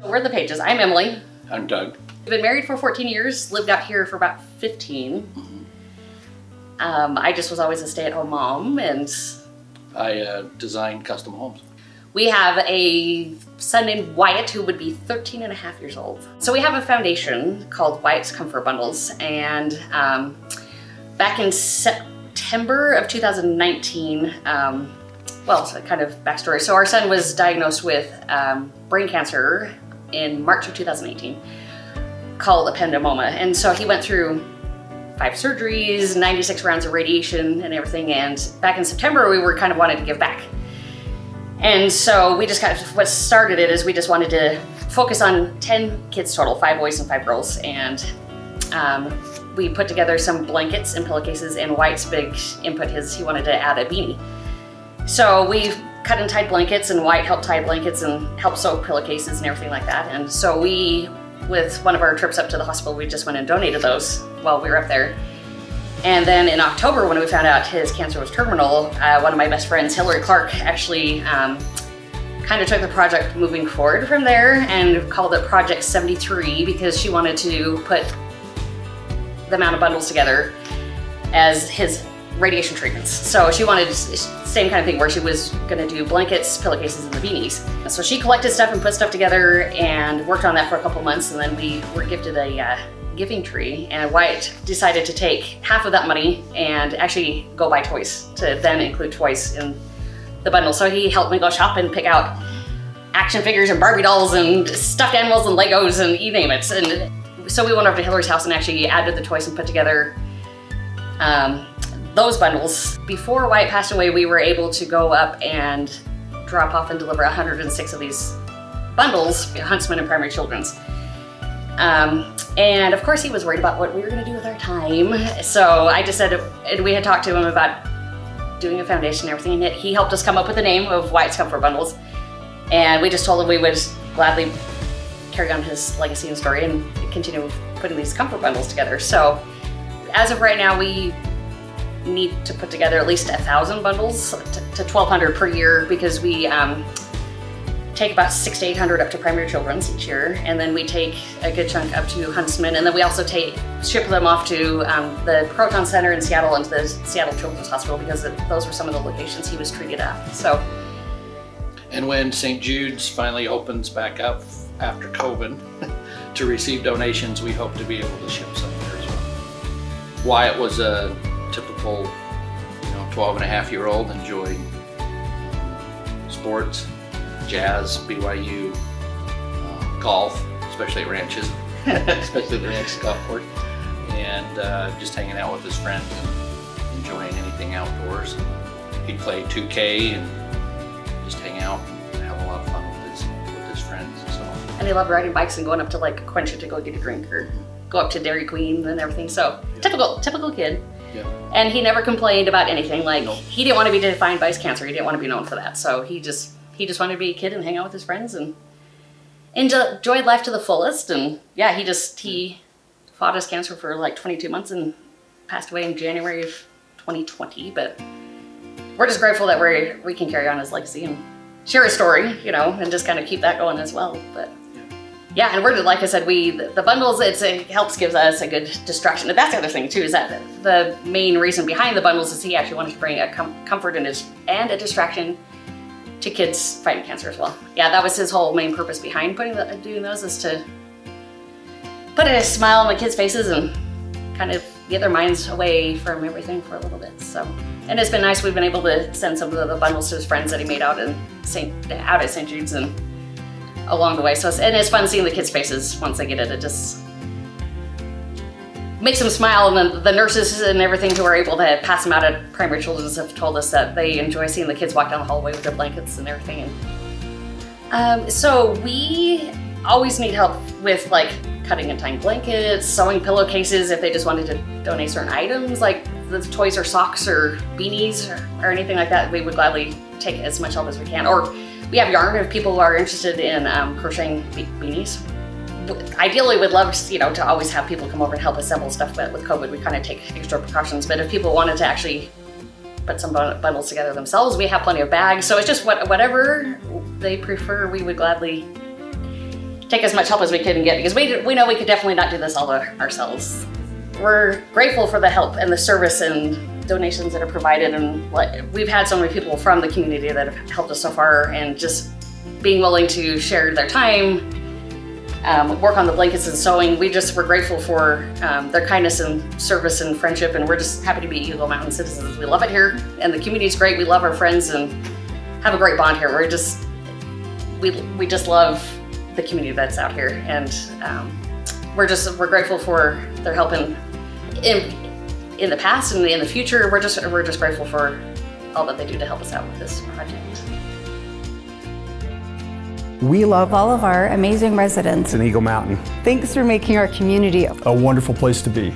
We're the Pages. I'm Emily. I'm Doug. We've been married for 14 years, lived out here for about 15. I just was always a stay-at-home mom, and I design custom homes. we have a son named Wyatt who would be 13 and a half years old. So we have a foundation called Wyatt's Comfort Bundles, and back in September of 2019, well, so kind of backstory. So our son was diagnosed with brain cancer in March of 2018 called ependymoma. And so he went through 5 surgeries, 96 rounds of radiation and everything. And back in September, we were kind of wanted to give back. And so we just kind of, what started it is we just wanted to focus on 10 kids total, 5 boys and 5 girls. And we put together some blankets and pillowcases, and Wyatt's big input is he wanted to add a beanie. So we cut and tied blankets, and Wyatt helped tie blankets and helped sew pillowcases and everything like that. And so we, with one of our trips up to the hospital, we just went and donated those while we were up there. And then in October, when we found out his cancer was terminal, one of my best friends, Hillary Clark, actually kind of took the project moving forward from there and called it Project 73 because she wanted to put the amount of bundles together as his radiation treatments. So she wanted same kind of thing where she was gonna do blankets, pillowcases, and the beanies. And so she collected stuff and put stuff together and worked on that for a couple months, and then we were gifted a giving tree, and Wyatt decided to take half of that money and actually go buy toys to then include toys in the bundle. So he helped me go shop and pick out action figures and Barbie dolls and stuffed animals and Legos and you name it. And so we went over to Hillary's house and actually added the toys and put together those bundles. Before Wyatt passed away, we were able to go up and drop off and deliver 106 of these bundles, Huntsman and Primary Children's. And of course he was worried about what we were gonna do with our time. So I just said, and we had talked to him about doing a foundation and everything, and he helped us come up with the name of Wyatt's Comfort Bundles. And we just told him we would gladly carry on his legacy and story and continue putting these comfort bundles together. So as of right now, we need to put together at least 1,000 bundles to 1,200 per year, because we take about 600 to 800 up to Primary Children's each year, and then we take a good chunk up to Huntsman, and then we also ship them off to the Proton Center in Seattle and to the Seattle Children's Hospital, because those were some of the locations he was treated at. So, and when St. Jude's finally opens back up after COVID to receive donations, we hope to be able to ship some there as well. Wyatt was a typical, 12-and-a-half-year-old, enjoyed sports, jazz, BYU, golf, especially at ranches, especially the ranch golf course, and just hanging out with his friends and enjoying anything outdoors. He'd play 2K and just hang out and have a lot of fun with his friends. So. And he loved riding bikes and going up to like Quencher to go get a drink or go up to Dairy Queen and everything. So yeah. Typical kid. Yeah. And he never complained about anything. Like Nope. He didn't want to be defined by his cancer. He didn't want to be known for that. So he just wanted to be a kid and hang out with his friends and enjoyed life to the fullest. And yeah, he fought his cancer for like 22 months and passed away in January of 2020. But we're just grateful that we can carry on his legacy and share his story, and just kind of keep that going as well. But yeah, and we're, like I said, the bundles, it gives us a good distraction. And that's the other thing too, is that the main reason behind the bundles is he actually wanted to bring a comfort and a distraction to kids fighting cancer as well. Yeah, that was his whole main purpose behind doing those, is to put a smile on the kids' faces and kind of get their minds away from everything for a little bit. So, and it's been nice. We've been able to send some of the bundles to his friends that he made out at St. Jude's and along the way. So, and it's fun seeing the kids' faces once they get it. It just makes them smile, and then the nurses and everything who are able to pass them out at Primary Children's have told us that they enjoy seeing the kids walk down the hallway with their blankets and everything. And so we always need help with like cutting and tying blankets, sewing pillowcases if they just wanted to donate certain items like the toys or socks or beanies or anything like that. We would gladly take as much help as we can. Or we have yarn if people are interested in crocheting beanies. Ideally, we'd love to always have people come over and help assemble stuff, but with COVID, we kind of take extra precautions. But if people wanted to actually put some bundles together themselves, we have plenty of bags. So it's just whatever they prefer, we would gladly take as much help as we could get, because we know we could definitely not do this all ourselves. We're grateful for the help and the service and donations that are provided, and we've had so many people from the community that have helped us so far, and just being willing to share their time, work on the blankets and sewing. We're grateful for their kindness and service and friendship, and we're just happy to be Eagle Mountain citizens. We love it here, and the community's great. We love our friends and have a great bond here. We just love the community that's out here, and we're grateful for their help in the past and in the future. We're just grateful for all that they do to help us out with this project. We love all of our amazing residents in Eagle Mountain. Thanks for making our community a wonderful place to be.